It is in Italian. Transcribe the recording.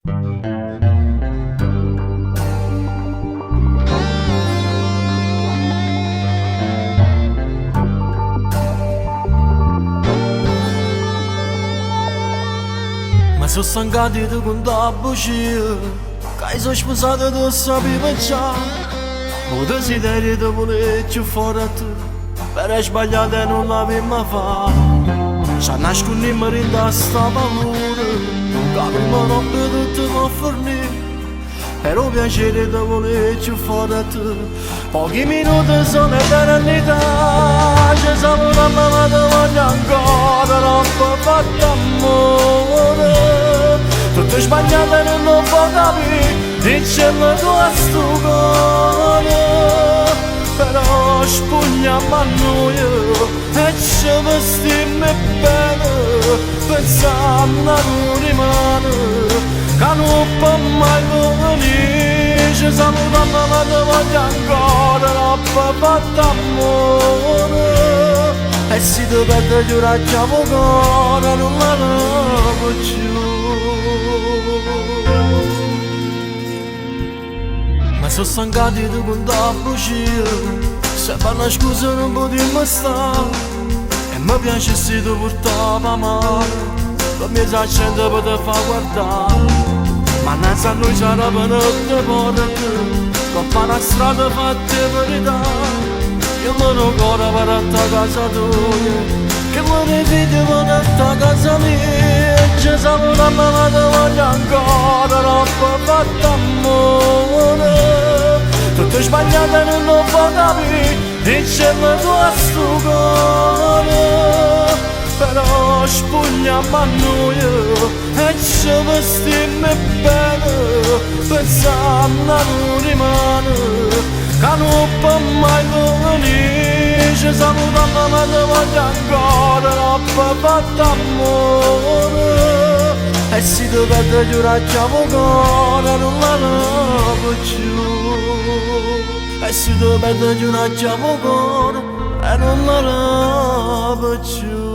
Ma sono stancato di contare bugie, che hai sono sposato tu sapevi già. Il desiderio di voler più fuori a te, per sbagliare e non l'avevo fatto. Ci nascondiamo in sta paura, che prima notte tutto può fornire. Però piacere di voler più fuori a te, pochi minuti sono eternità. Ci siamo da mamma ti voglio ancora, non può fare d'amore. Tutto sbagliato e non lo può capire, dicemi tu a sto cuore. Però spugniamo a noi e ci vestiamo bene, pensando a non rimane, che non può mai venire. Ci siamo da mamma ti voglio ancora, non può fare d'amore. E se ti perdo giuracciamo ancora, non la lavo più. Ma sono stancato di contare bugie, se per una scusa non potremmo stare. E mi piace se ti portava male, per me si accende per te far guardare. Ma innanzi a noi c'era per te porte, con fare una strada fatta verità. Io me lo corro per a casa tua, che vuoi figli per a casa mia. Ci siamo da mamma ti voglio ancora, non può fare d'amore. Tutto sbagliato e non lo può capire, dicemi tu a sto cuore. Però spugniamo a noi e ci vestiamo bene, pensando a non rimane, che non può mai venire. Ci siamo da mamma ti voglio ancora, non può fare d'amore. E se ti perdo giuracciamo ancora, non la lavo più. E se ti perdo giuracciamo ancora, e non la lavo più.